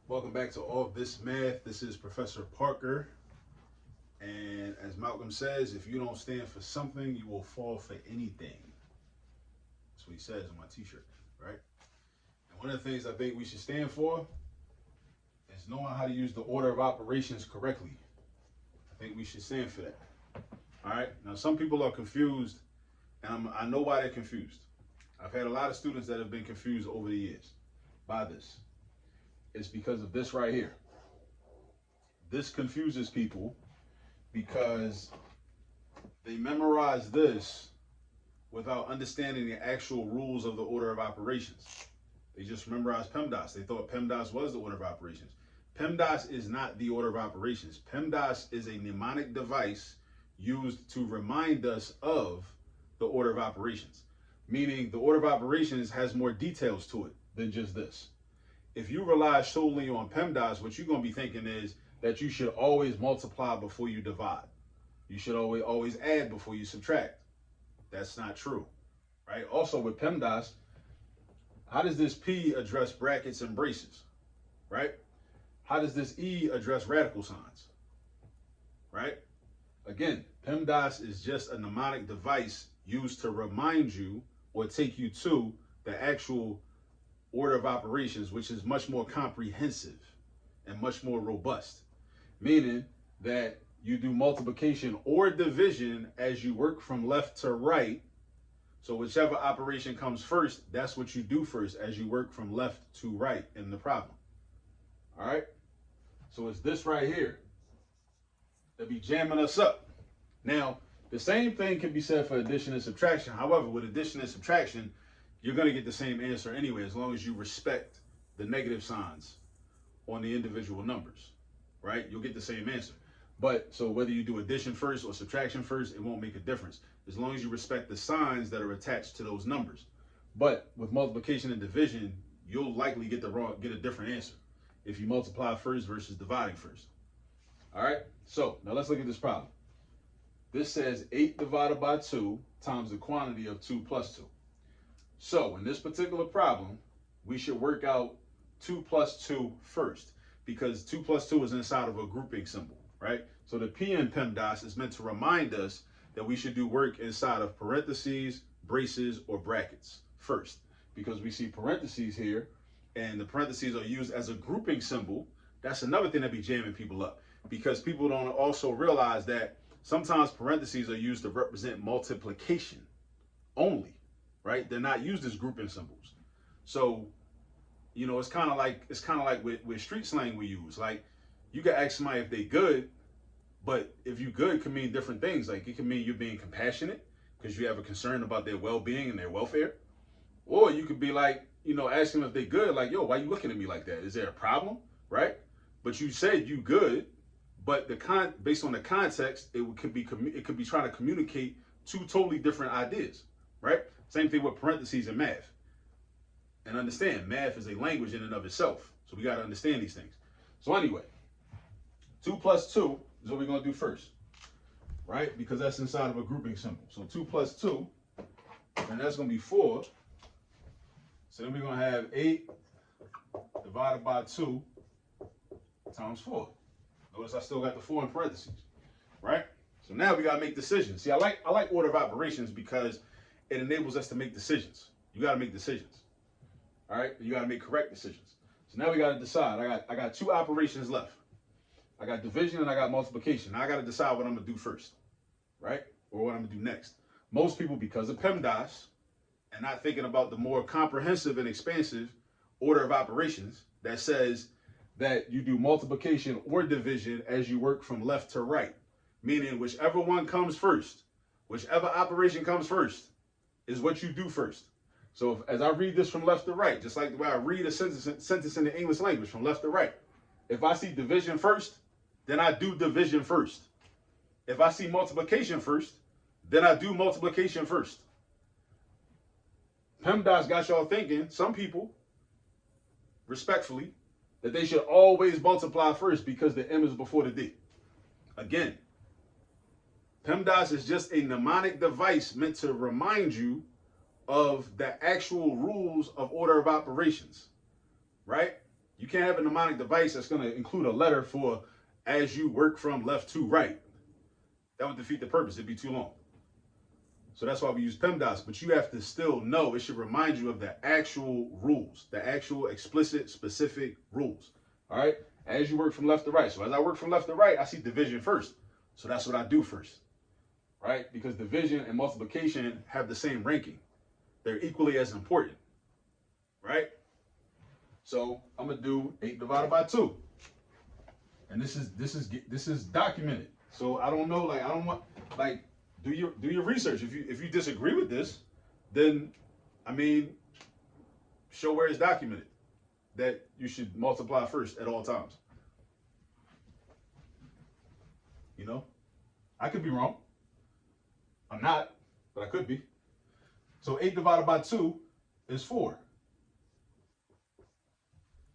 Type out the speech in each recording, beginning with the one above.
Welcome back to All This Math. This is Professor Parker. And as Malcolm says, if you don't stand for something, you will fall for anything. That's what he says on my t-shirt, right? And one of the things I think we should stand for is knowing how to use the order of operations correctly. I think we should stand for that. All right? Now, some people are confused, and I know why they're confused. I've had a lot of students that have been confused over the years by this. It's because of this right here. This confuses people because they memorize this without understanding the actual rules of the order of operations. They just memorized PEMDAS. They thought PEMDAS was the order of operations. PEMDAS is not the order of operations. PEMDAS is a mnemonic device used to remind us of the order of operations. Meaning the order of operations has more details to it than just this. If you rely solely on PEMDAS, what you're going to be thinking is that you should always multiply before you divide. You should always add before you subtract. That's not true, right? Also with PEMDAS, how does this P address brackets and braces, right? How does this E address radical signs, right? Again, PEMDAS is just a mnemonic device used to remind you or take you to the actual order of operations, which is much more comprehensive and much more robust, meaning that you do multiplication or division as you work from left to right. So whichever operation comes first, that's what you do first as you work from left to right in the problem. All right, so it's this right here that be jamming us up. Now, the same thing can be said for addition and subtraction. However, with addition and subtraction, you're going to get the same answer anyway, as long as you respect the negative signs on the individual numbers, right? You'll get the same answer. But so whether you do addition first or subtraction first, it won't make a difference as long as you respect the signs that are attached to those numbers. But with multiplication and division, you'll likely get a different answer if you multiply first versus dividing first. All right, so now let's look at this problem. This says 8 divided by 2 times the quantity of 2 plus 2. So in this particular problem, we should work out 2 plus 2 first, because 2 plus 2 is inside of a grouping symbol, right? So the P in PEMDAS is meant to remind us that we should do work inside of parentheses, braces, or brackets first, because we see parentheses here, and the parentheses are used as a grouping symbol. That's another thing that be jamming people up, because people don't also realize that sometimes parentheses are used to represent multiplication only. Right? They're not used as grouping symbols. So, you know, it's kind of like with street slang we use. Like, you can ask somebody if they good, but if you good can mean different things. Like, it can mean you're being compassionate because you have a concern about their well-being and their welfare. Or you could be like, you know, asking if they good, like, yo, why you looking at me like that? Is there a problem? Right? But you said you good, but based on the context, it could be trying to communicate two totally different ideas, right? Same thing with parentheses and math. And understand, math is a language in and of itself. So we got to understand these things. So anyway, 2 plus 2 is what we're going to do first, right? Because that's inside of a grouping symbol. So 2 plus 2, and that's going to be 4. So then we're going to have 8 divided by 2 times 4. Notice I still got the 4 in parentheses, right? So now we got to make decisions. See, I like order of operations because it enables us to make decisions. You got to make decisions. All right? You got to make correct decisions. So now we got to decide. I got 2 operations left. I got division and I got multiplication. Now I got to decide what I'm going to do first, right? Or what I'm going to do next. Most people, because of PEMDAS and not thinking about the more comprehensive and expansive order of operations that says that you do multiplication or division as you work from left to right, meaning whichever one comes first, whichever operation comes first, is what you do first. So as I read this from left to right, just like the way I read a sentence in the English language from left to right, if I see division first, then I do division first. If I see multiplication first, then I do multiplication first. PEMDAS got y'all thinking, some people, respectfully, that they should always multiply first because the M is before the D. Again, PEMDAS is just a mnemonic device meant to remind you of the actual rules of order of operations, right? You can't have a mnemonic device that's going to include a letter for as you work from left to right. That would defeat the purpose. It'd be too long. So that's why we use PEMDAS. But you have to still know, it should remind you of the actual rules, the actual explicit, specific rules. All right? As you work from left to right. So as I work from left to right, I see division first. So that's what I do first. Right? Because division and multiplication have the same ranking. They're equally as important. Right? So I'm gonna do 8 divided by 2. And this is documented. So I don't know, like I don't want, like, do your research. If you disagree with this, then I mean, show where it's documented that you should multiply first at all times. You know, I could be wrong. I'm not, but I could be. So 8 divided by 2 is 4.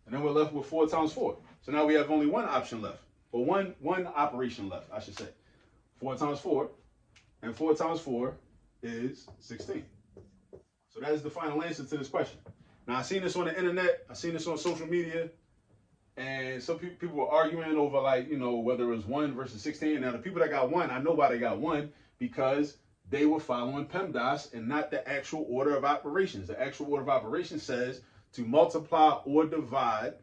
And then we're left with 4 times 4. So now we have only one option left, or one operation left, I should say. 4 times 4, and 4 times 4 is 16. So that is the final answer to this question. Now, I've seen this on the internet, I've seen this on social media, and some people were arguing over, like, you know, whether it was 1 versus 16. Now, the people that got 1, I know why they got 1, because they were following PEMDAS and not the actual order of operations. The actual order of operations says to multiply or divide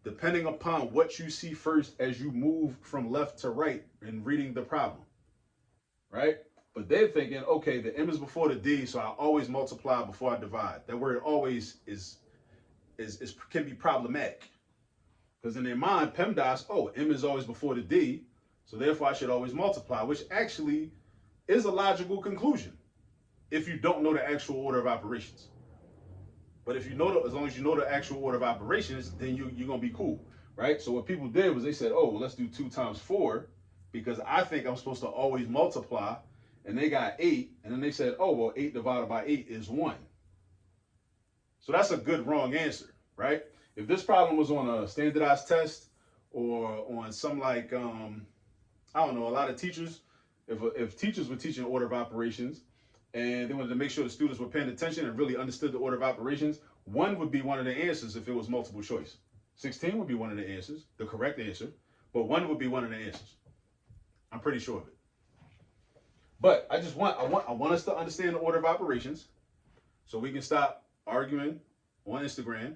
depending upon what you see first as you move from left to right in reading the problem, right? But they're thinking, okay, the M is before the D, so I always multiply before I divide. That word always can be problematic. Because in their mind, PEMDAS, oh, M is always before the D, so therefore I should always multiply, which actually is a logical conclusion if you don't know the actual order of operations. But if you know, as long as you know the actual order of operations, then you're going to be cool, right? So what people did was they said, oh, well, let's do 2 times 4 because I think I'm supposed to always multiply. And they got 8. And then they said, oh, well, 8 divided by 8 is 1. So that's a good wrong answer, right? If this problem was on a standardized test or on some like, I don't know, a lot of teachers, if teachers were teaching order of operations, and they wanted to make sure the students were paying attention and really understood the order of operations, 1 would be one of the answers if it was multiple choice. 16 would be one of the answers, the correct answer, but 1 would be one of the answers. I'm pretty sure of it. But I want us to understand the order of operations so we can stop arguing on Instagram,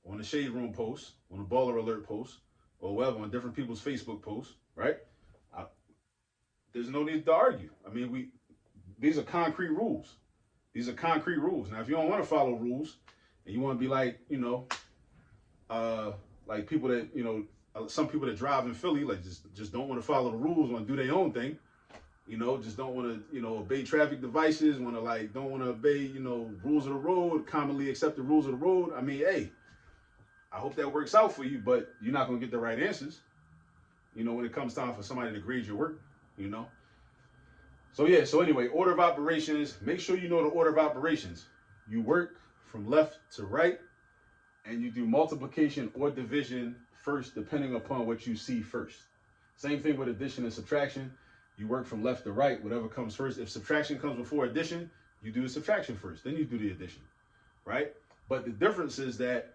on the Shade Room posts, on the Baller Alert posts, or whatever, on different people's Facebook posts, right? There's no need to argue. I mean, these are concrete rules. These are concrete rules. Now, if you don't want to follow rules and you want to be like, you know, like people that, you know, some people that drive in Philly, like just don't want to follow the rules, want to do their own thing, you know, just don't want to, you know, obey traffic devices, don't want to obey, you know, rules of the road, commonly accepted rules of the road. I mean, hey, I hope that works out for you, but you're not going to get the right answers, you know, when it comes time for somebody to grade your work, you know. So yeah, so anyway, order of operations, make sure you know the order of operations. You work from left to right, and you do multiplication or division first, depending upon what you see first. Same thing with addition and subtraction. You work from left to right, whatever comes first. If subtraction comes before addition, you do the subtraction first, then you do the addition, right? But the difference is that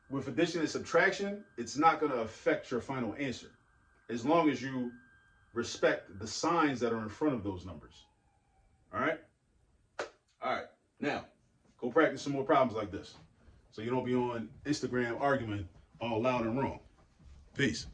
with addition and subtraction, it's not going to affect your final answer as long as you respect the signs that are in front of those numbers. All right? All right. Now, go practice some more problems like this so you don't be on Instagram arguing all loud and wrong. Peace.